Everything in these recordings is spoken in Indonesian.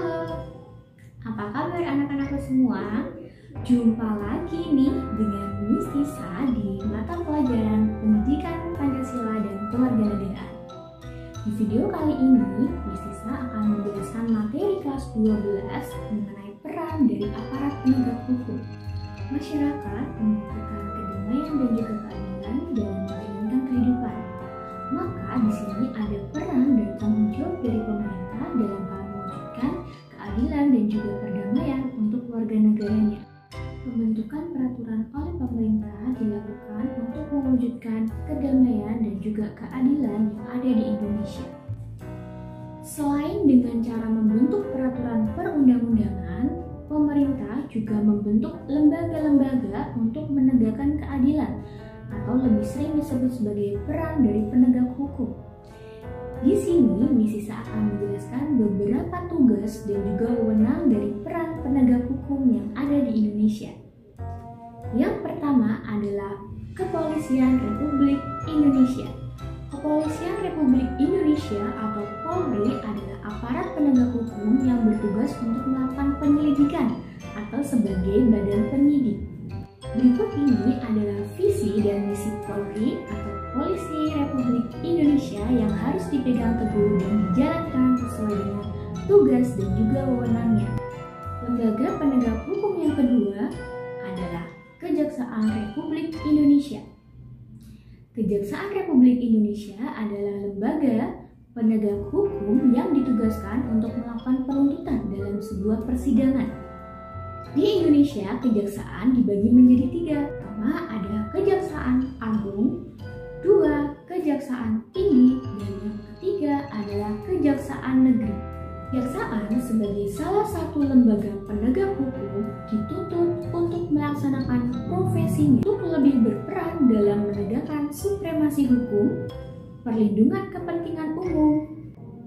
Halo, apa kabar anak-anakku semua? Jumpa lagi nih dengan Miss Tisa di mata pelajaran Pendidikan Pancasila dan Kewarganegaraan. Di video kali ini, Miss Tisa akan menjelaskan materi kelas 12 mengenai peran dari aparat penegak hukum. Masyarakat membutuhkan kedamaian dan juga keadilan dalam menjalankan kehidupan. Maka di sini ada peran dan tanggung jawab dari pemerintah dalam hal mewujudkan keadilan dan juga perdamaian untuk warga negaranya. Pembentukan peraturan oleh pemerintah dilakukan untuk mewujudkan kedamaian dan juga keadilan yang ada di Indonesia. Selain dengan cara membentuk peraturan perundang-undangan, pemerintah juga membentuk lembaga-lembaga untuk menegakkan keadilan, atau lebih sering disebut sebagai peran dari penegak hukum. Di sini, Miss Tisa akan menjelaskan beberapa tugas dan juga wewenang dari peran penegak hukum yang ada di Indonesia. Yang pertama adalah Kepolisian Republik Indonesia. Kepolisian Republik Indonesia atau Polri adalah aparat penegak hukum yang bertugas untuk melakukan penyelidikan atau sebagai badan penyidik. Berikut ini adalah visi dan misi Polri atau Polisi Republik Indonesia yang harus dipegang teguh dan dijalankan sesuai dengan tugas dan juga wewenangnya. Lembaga penegak hukum yang kedua adalah Kejaksaan Republik Indonesia. Kejaksaan Republik Indonesia adalah lembaga penegak hukum yang ditugaskan untuk melakukan penuntutan dalam sebuah persidangan. Di Indonesia, kejaksaan dibagi menjadi 3. Pertama ada Kejaksaan Agung, 2 Kejaksaan Tinggi, dan yang ketiga adalah Kejaksaan Negeri. Kejaksaan sebagai salah satu lembaga penegak hukum dituntut untuk melaksanakan profesinya untuk lebih berperan dalam menegakkan supremasi hukum, perlindungan kepentingan umum,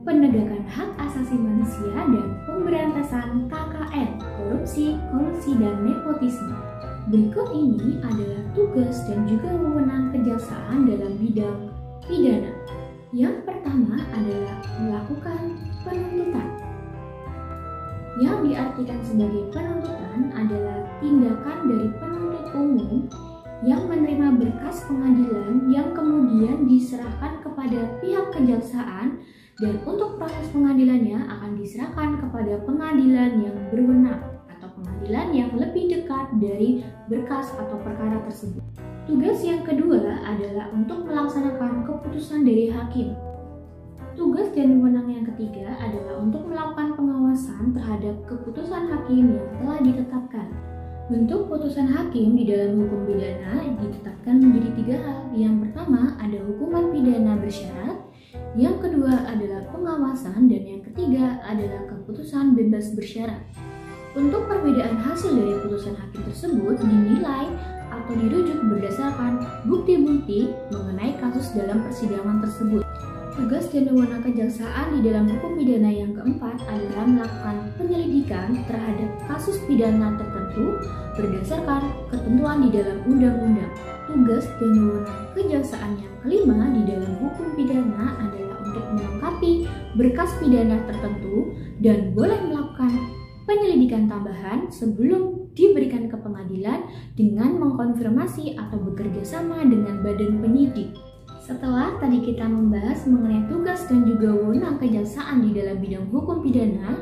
penegakan hak asasi manusia, dan pemberantasan KKN, korupsi, kolusi, dan nepotisme. Berikut ini adalah tugas dan juga wewenang kejaksaan dalam bidang pidana. Yang pertama adalah melakukan penuntutan. Yang diartikan sebagai penuntutan adalah tindakan dari penuntut umum yang menerima berkas pengadilan yang kemudian diserahkan kepada pihak kejaksaan, dan untuk proses pengadilannya akan diserahkan kepada pengadilan yang berwenang atau pengadilan yang lebih dekat dari berkas atau perkara tersebut. Tugas yang kedua adalah untuk melaksanakan keputusan dari hakim. Tugas dan wewenang yang ketiga adalah untuk melakukan pengawasan terhadap keputusan hakim yang telah ditetapkan. Bentuk putusan hakim di dalam hukum pidana ditetapkan menjadi 3 hal. Yang pertama ada hukuman pidana bersyarat, yang kedua adalah pengawasan, dan yang ketiga adalah keputusan bebas bersyarat. Untuk perbedaan hasil dari putusan hakim tersebut dinilai atau dirujuk berdasarkan bukti-bukti mengenai kasus dalam persidangan tersebut. Tugas dan wewenang kejaksaan di dalam hukum pidana yang keempat adalah melakukan penyelidikan terhadap kasus pidana tertentu berdasarkan ketentuan di dalam undang-undang. Tugas dan wewenang kejaksaan yang kelima di dalam hukum pidana adalah untuk melengkapi berkas pidana tertentu dan boleh melakukan penyelidikan tambahan sebelum diberikan ke pengadilan dengan mengkonfirmasi atau bekerja sama dengan badan penyidik. Setelah tadi kita membahas mengenai tugas dan juga wewenang kejaksaan di dalam bidang hukum pidana,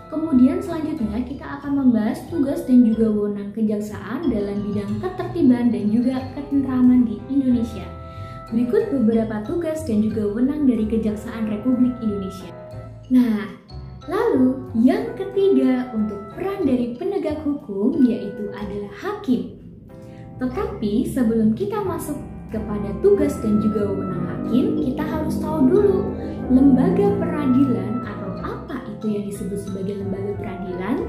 kemudian selanjutnya kita akan membahas tugas dan juga wewenang kejaksaan dalam bidang ketertiban dan juga ketentraman di Indonesia. Berikut beberapa tugas dan juga wewenang dari Kejaksaan Republik Indonesia. Nah, lalu yang ketiga untuk peran dari penegak hukum yaitu adalah hakim. Tetapi sebelum kita masuk kepada tugas dan juga wewenang hakim, kita harus tahu dulu lembaga peradilan atau apa itu yang disebut sebagai lembaga peradilan.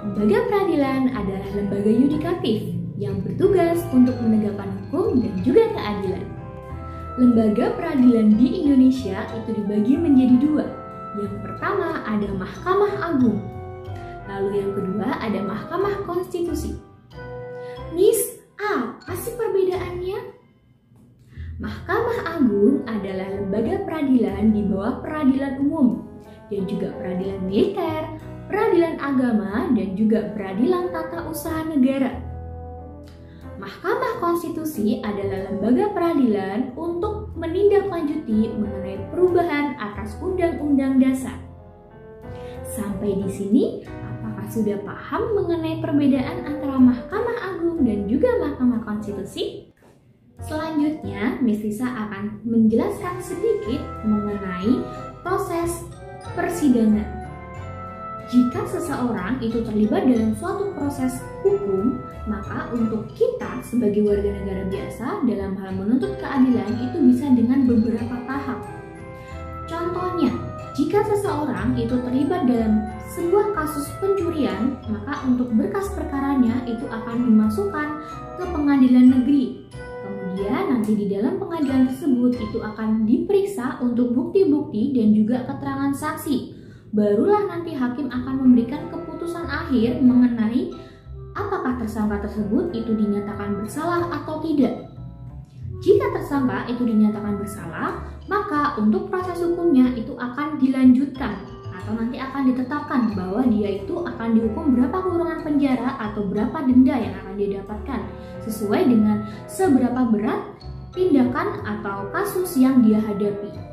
Lembaga peradilan adalah lembaga yudikatif yang bertugas untuk menegakkan hukum dan juga keadilan. Lembaga peradilan di Indonesia itu dibagi menjadi 2. Yang pertama ada Mahkamah Agung, lalu yang kedua ada Mahkamah Konstitusi. Miss, apa sih perbedaannya? Mahkamah Agung adalah lembaga peradilan di bawah peradilan umum dan juga peradilan militer, peradilan agama, dan juga peradilan tata usaha negara. Mahkamah Konstitusi adalah lembaga peradilan untuk menindaklanjuti mengenai perubahan atas Undang-Undang Dasar. Sampai di sini, apakah sudah paham mengenai perbedaan antara Mahkamah Agung dan juga Mahkamah Konstitusi? Selanjutnya, Miss Lisa akan menjelaskan sedikit mengenai proses persidangan. Jika seseorang itu terlibat dalam suatu proses hukum, maka untuk kita sebagai warga negara biasa dalam hal menuntut keadilan itu bisa dengan beberapa tahap. Contohnya, jika seseorang itu terlibat dalam sebuah kasus pencurian, maka untuk berkas perkaranya itu akan dimasukkan ke pengadilan negeri. Kemudian nanti di dalam pengadilan tersebut itu akan diperiksa untuk bukti-bukti dan juga keterangan saksi. Barulah nanti hakim akan memberikan keputusan akhir mengenai apakah tersangka tersebut itu dinyatakan bersalah atau tidak. Jika tersangka itu dinyatakan bersalah, maka untuk proses hukumnya itu akan dilanjutkan atau nanti akan ditetapkan bahwa dia itu akan dihukum berapa kurungan penjara atau berapa denda yang akan dia dapatkan sesuai dengan seberapa berat tindakan atau kasus yang dia hadapi.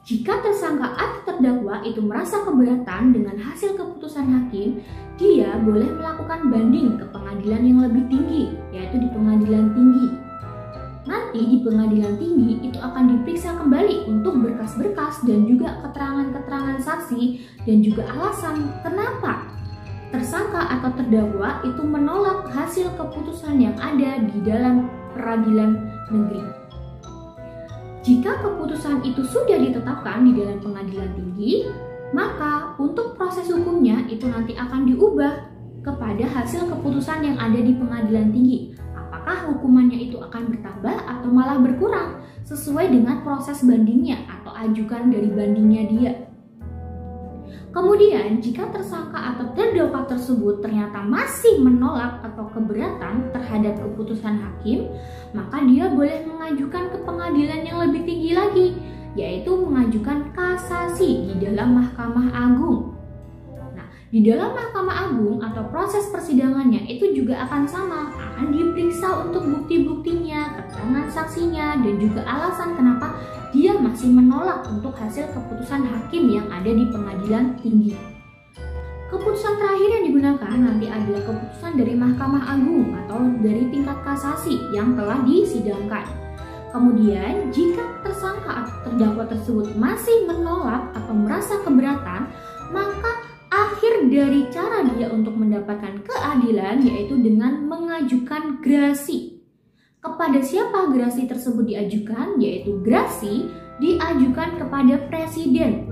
Jika tersangka atau terdakwa itu merasa keberatan dengan hasil keputusan hakim, dia boleh melakukan banding ke pengadilan yang lebih tinggi, yaitu di pengadilan tinggi. Nanti di pengadilan tinggi itu akan diperiksa kembali untuk berkas-berkas dan juga keterangan-keterangan saksi dan juga alasan kenapa tersangka atau terdakwa itu menolak hasil keputusan yang ada di dalam peradilan negeri. Jika keputusan itu sudah ditetapkan di dalam pengadilan tinggi, maka untuk proses hukumnya itu nanti akan diubah kepada hasil keputusan yang ada di pengadilan tinggi. Apakah hukumannya itu akan bertambah atau malah berkurang sesuai dengan proses bandingnya atau ajukan dari bandingnya dia. Kemudian, jika tersangka atau terdakwa tersebut ternyata masih menolak atau keberatan terhadap keputusan hakim, maka dia boleh mengajukan ke pengadilan yang lebih tinggi lagi, yaitu mengajukan kasasi di dalam Mahkamah Agung. Nah, di dalam Mahkamah Agung atau proses persidangannya itu juga akan sama, akan diperiksa untuk bukti-buktinya, keterangan saksinya, dan juga alasan kenapa dia masih menolak untuk hasil keputusan hakim yang ada di pengadilan tinggi. Keputusan terakhir yang digunakan nanti adalah keputusan dari Mahkamah Agung atau dari tingkat kasasi yang telah disidangkan. Kemudian, jika tersangka atau terdakwa tersebut masih menolak atau merasa keberatan, maka akhir dari cara dia untuk mendapatkan keadilan yaitu dengan mengajukan grasi. Kepada siapa grasi tersebut diajukan? Yaitu grasi diajukan kepada presiden.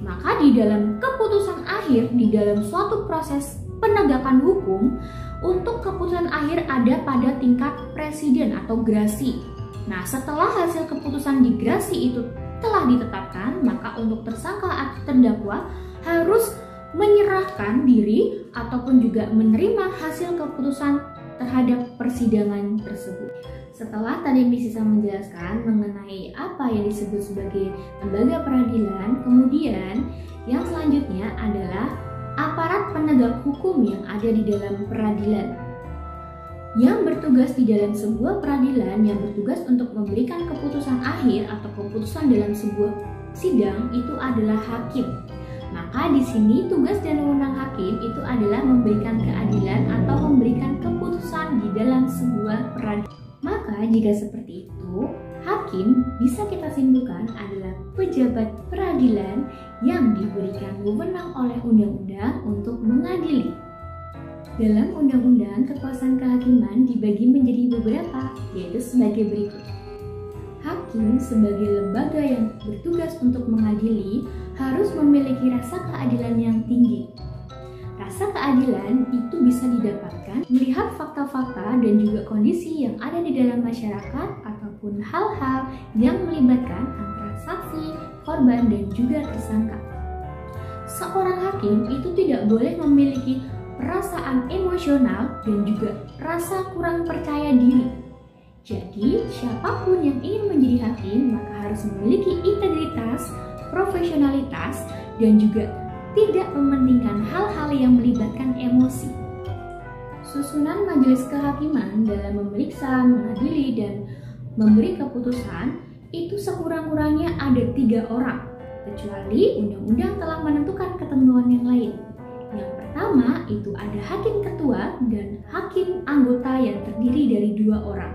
Maka di dalam keputusan akhir, di dalam suatu proses penegakan hukum, untuk keputusan akhir ada pada tingkat presiden atau grasi. Nah, setelah hasil keputusan di grasi itu telah ditetapkan, maka untuk tersangka atau terdakwa harus menyerahkan diri ataupun juga menerima hasil keputusan terhadap persidangan tersebut. Setelah tadi Miss Lisa menjelaskan mengenai apa yang disebut sebagai lembaga peradilan, kemudian yang selanjutnya adalah aparat penegak hukum yang ada di dalam peradilan. Yang bertugas di dalam sebuah peradilan, yang bertugas untuk memberikan keputusan akhir atau keputusan dalam sebuah sidang itu adalah hakim. Maka di sini tugas dan wewenang hakim itu adalah memberikan keadilan atau memberikan keputusan di dalam sebuah peradilan. Maka jika seperti itu, hakim bisa kita simpulkan adalah pejabat peradilan yang diberikan wewenang oleh undang-undang untuk mengadili. Dalam undang-undang, kekuasaan kehakiman dibagi menjadi beberapa, yaitu sebagai berikut. Hakim sebagai lembaga yang bertugas untuk mengadili harus memiliki rasa keadilan yang tinggi. Rasa keadilan itu bisa didapatkan melihat fakta-fakta dan juga kondisi yang ada di dalam masyarakat ataupun hal-hal yang melibatkan antara saksi, korban, dan juga tersangka. Seorang hakim itu tidak boleh memiliki perasaan emosional dan juga rasa kurang percaya diri. Jadi, siapapun yang ingin menjadi hakim maka harus memiliki integritas, profesionalitas, dan juga tidak mementingkan hal-hal yang melibatkan emosi. Susunan majelis kehakiman dalam memeriksa, mengadili, dan memberi keputusan itu sekurang-kurangnya ada 3 orang, kecuali undang-undang telah menentukan ketentuan yang lain. Yang pertama itu ada hakim ketua dan hakim anggota yang terdiri dari 2 orang.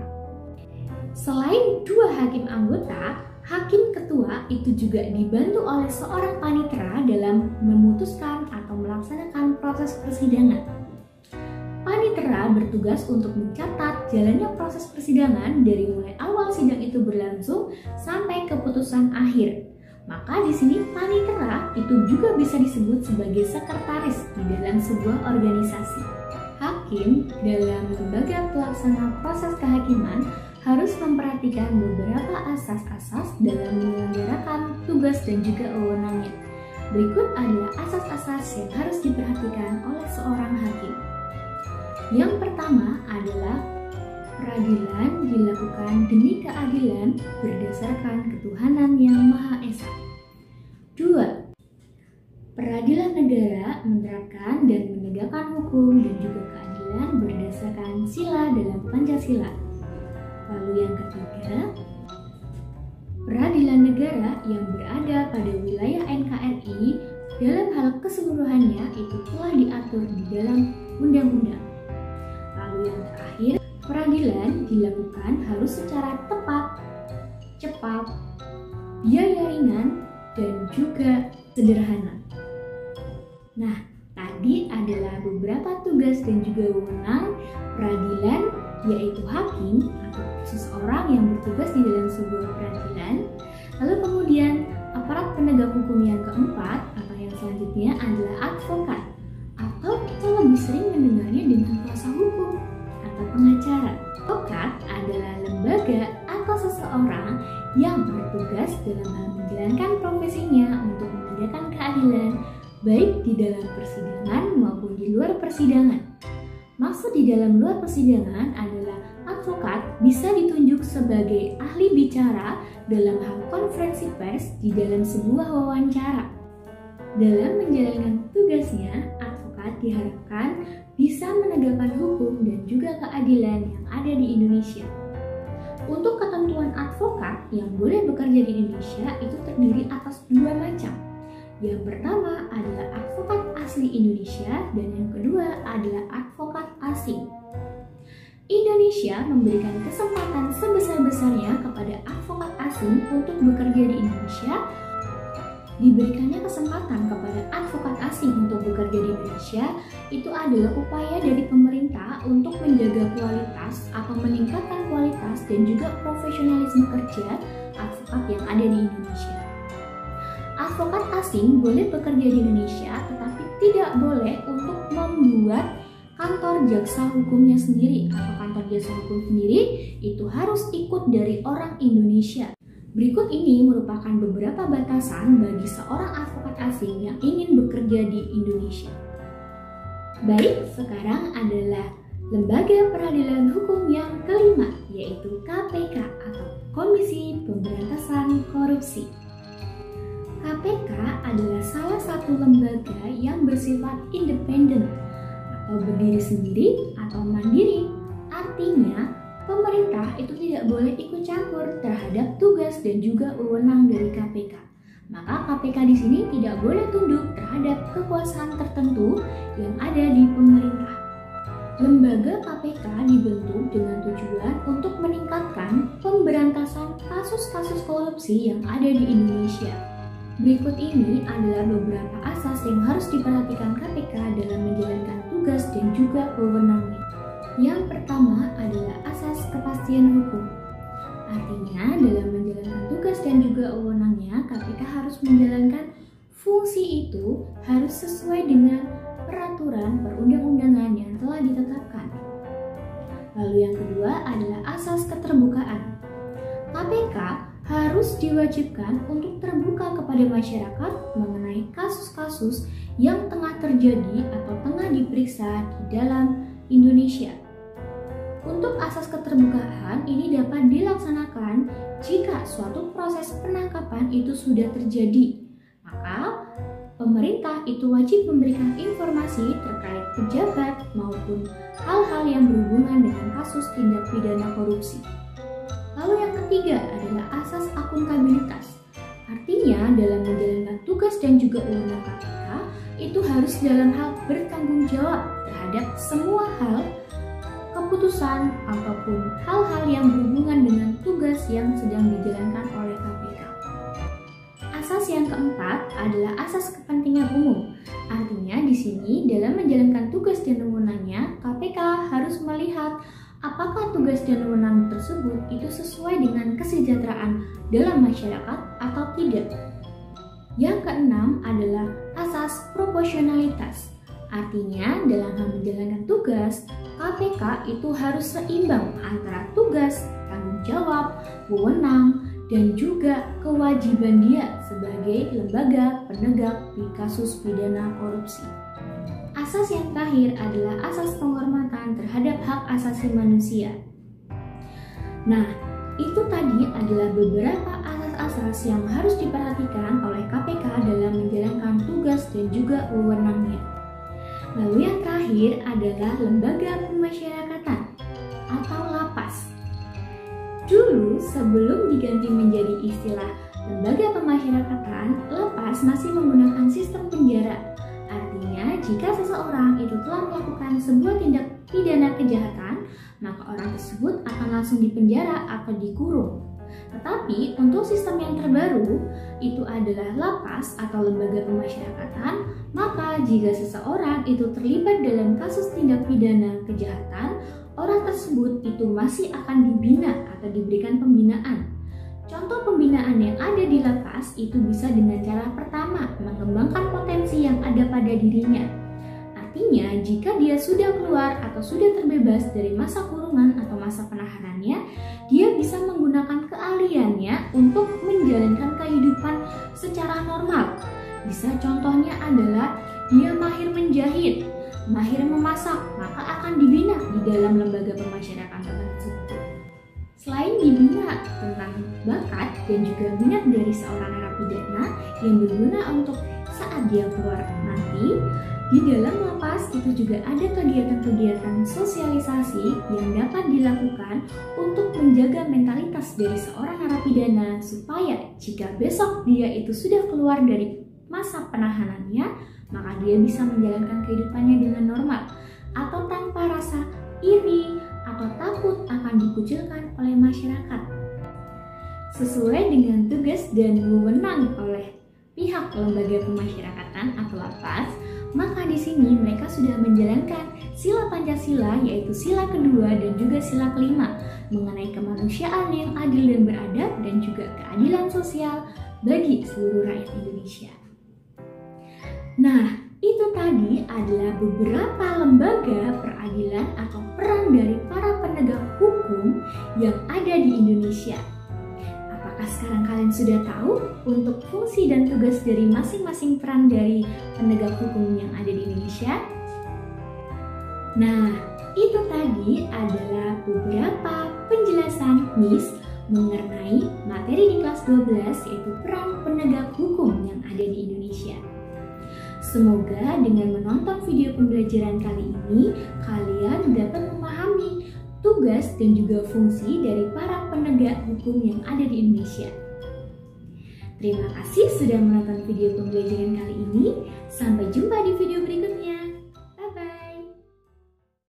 Selain 2 hakim anggota, hakim ketua itu juga dibantu oleh seorang panitera dalam memutuskan atau melaksanakan proses persidangan. Panitera bertugas untuk mencatat jalannya proses persidangan dari mulai awal sidang itu berlangsung sampai keputusan akhir. Maka di sini panitera itu juga bisa disebut sebagai sekretaris di dalam sebuah organisasi. Hakim dalam lembaga pelaksana proses kehakiman harus memperhatikan beberapa asas-asas dalam menyelenggarakan tugas dan juga wewenangnya. Berikut adalah asas-asas yang harus diperhatikan oleh seorang hakim. Yang pertama adalah peradilan dilakukan demi keadilan berdasarkan ketuhanan yang Maha Esa. 2. Peradilan negara menerapkan dan menegakkan hukum dan juga keadilan berdasarkan sila dalam Pancasila. Lalu yang ketiga, peradilan negara yang berada pada wilayah NKRI dalam hal keseluruhannya itu telah diatur di dalam undang-undang. Lalu yang terakhir, peradilan dilakukan harus secara tepat, cepat, biaya ringan, dan juga sederhana. Nah, tadi adalah beberapa tugas dan juga wewenang peradilan, yaitu hakim atau seseorang yang bertugas di dalam sebuah peradilan. Lalu kemudian aparat penegak hukum yang keempat atau yang selanjutnya adalah advokat, atau kita lebih sering mendengarnya dengan kuasa hukum atau pengacara. Advokat adalah lembaga atau seseorang yang bertugas dalam hal menjalankan profesinya untuk menegakkan keadilan baik di dalam persidangan maupun di luar persidangan. Maksud di dalam luar persidangan adalah advokat bisa ditunjuk sebagai ahli bicara dalam hal konferensi pers di dalam sebuah wawancara. Dalam menjalankan tugasnya, advokat diharapkan bisa menegakkan hukum dan juga keadilan yang ada di Indonesia. Untuk ketentuan advokat yang boleh bekerja di Indonesia itu terdiri atas 2 macam. Yang pertama adalah advokat asli Indonesia dan yang kedua adalah advokat asing. Indonesia memberikan kesempatan sebesar-besarnya kepada advokat asing untuk bekerja di Indonesia. Diberikannya kesempatan kepada advokat asing untuk bekerja di Indonesia itu adalah upaya dari pemerintah untuk menjaga kualitas atau meningkatkan kualitas dan juga profesionalisme kerja advokat yang ada di Indonesia. Advokat asing boleh bekerja di Indonesia tetapi tidak boleh untuk membuat kantor jaksa hukumnya sendiri atau kantor jaksa hukum sendiri itu harus ikut dari orang Indonesia. Berikut ini merupakan beberapa batasan bagi seorang advokat asing yang ingin bekerja di Indonesia. Baik, sekarang adalah lembaga peradilan hukum yang kelima, yaitu KPK atau Komisi Pemberantasan Korupsi. KPK adalah salah satu lembaga yang bersifat independen atau berdiri sendiri atau mandiri. Artinya, pemerintah itu tidak boleh ikut campur terhadap tugas dan juga wewenang dari KPK. Maka KPK di sini tidak boleh tunduk terhadap kekuasaan tertentu yang ada di pemerintah. Lembaga KPK dibentuk dengan tujuan untuk meningkatkan pemberantasan kasus-kasus korupsi yang ada di Indonesia. Berikut ini adalah beberapa asas yang harus diperhatikan KPK dalam menjalankan tugas dan juga wewenangnya. Yang pertama adalah asas kepastian hukum. Artinya, dalam menjalankan tugas dan juga wewenangnya, KPK harus menjalankan fungsi itu harus sesuai dengan peraturan perundang-undangan yang telah ditetapkan. Lalu yang kedua adalah asas keterbukaan. KPK harus diwajibkan untuk terbuka kepada masyarakat mengenai kasus-kasus yang tengah terjadi atau tengah diperiksa di dalam Indonesia. Untuk asas keterbukaan ini dapat dilaksanakan jika suatu proses penangkapan itu sudah terjadi. Maka pemerintah itu wajib memberikan informasi terkait pejabat maupun hal-hal yang berhubungan dengan kasus tindak pidana korupsi. Lalu yang ketiga adalah asas akuntabilitas. Artinya dalam menjalankan tugas dan juga wewenang KPK itu harus dalam hal bertanggung jawab terhadap semua hal, keputusan ataupun hal-hal yang berhubungan dengan tugas yang sedang dijalankan oleh KPK. Asas yang keempat adalah asas kepentingan umum. Artinya di sini dalam menjalankan tugas dan wewenangnya, KPK harus melihat apakah tugas dan wewenang tersebut itu sesuai dengan kesejahteraan dalam masyarakat atau tidak. Yang keenam adalah asas proporsionalitas. Artinya dalam hal menjalankan tugas, KPK itu harus seimbang antara tugas, tanggung jawab, wewenang, dan juga kewajiban dia sebagai lembaga penegak di kasus pidana korupsi. Asas yang terakhir adalah asas penghormatan terhadap hak asasi manusia. Nah, itu tadi adalah beberapa asas-asas yang harus diperhatikan oleh KPK dalam menjalankan tugas dan juga wewenangnya. Lalu yang terakhir adalah lembaga pemasyarakatan atau lapas. Dulu sebelum diganti menjadi istilah lembaga pemasyarakatan, lapas masih menggunakan sistem penjara. Artinya, jika seseorang itu telah melakukan sebuah tindak pidana kejahatan, maka orang tersebut akan langsung dipenjara atau dikurung. Tetapi untuk sistem yang terbaru, itu adalah lapas atau lembaga pemasyarakatan, maka jika seseorang itu terlibat dalam kasus tindak pidana kejahatan, orang tersebut itu masih akan dibina atau diberikan pembinaan. Contoh pembinaan yang ada di lapas itu bisa dengan cara pertama, mengembangkan potensi yang ada pada dirinya. Artinya, jika dia sudah keluar atau sudah terbebas dari masa kurungan atau masa penahanannya, dia bisa menggunakan keahliannya untuk menjalankan kehidupan secara normal. Bisa contohnya adalah dia mahir menjahit, mahir memasak, maka akan dibina di dalam lembaga pemasyarakatan tersebut. Selain dibina tentang bakat dan juga minat dari seorang narapidana yang berguna untuk saat dia keluar nanti, di dalam lapas itu juga ada kegiatan-kegiatan sosialisasi yang dapat dilakukan untuk menjaga mentalitas dari seorang narapidana supaya jika besok dia itu sudah keluar dari masa penahanannya, maka dia bisa menjalankan kehidupannya dengan normal atau tanpa rasa iri atau takut akan dikucilkan oleh masyarakat. Sesuai dengan tugas dan wewenang oleh pihak lembaga pemasyarakatan atau lapas, maka di sini mereka sudah menjalankan sila Pancasila, yaitu sila kedua dan juga sila kelima mengenai kemanusiaan yang adil dan beradab dan juga keadilan sosial bagi seluruh rakyat Indonesia. Nah, itu tadi adalah beberapa lembaga peradilan atau peran dari para penegak hukum yang ada di Indonesia. Apakah sekarang kalian sudah tahu untuk fungsi dan tugas dari masing-masing peran dari penegak hukum yang ada di Indonesia? Nah, itu tadi adalah beberapa penjelasan Miss mengenai materi di kelas 12, yaitu peran penegak hukum yang ada di Indonesia. Semoga dengan menonton video pembelajaran kali ini, kalian dapat memahami tugas dan juga fungsi dari para penegak hukum yang ada di Indonesia. Terima kasih sudah menonton video pembelajaran kali ini. Sampai jumpa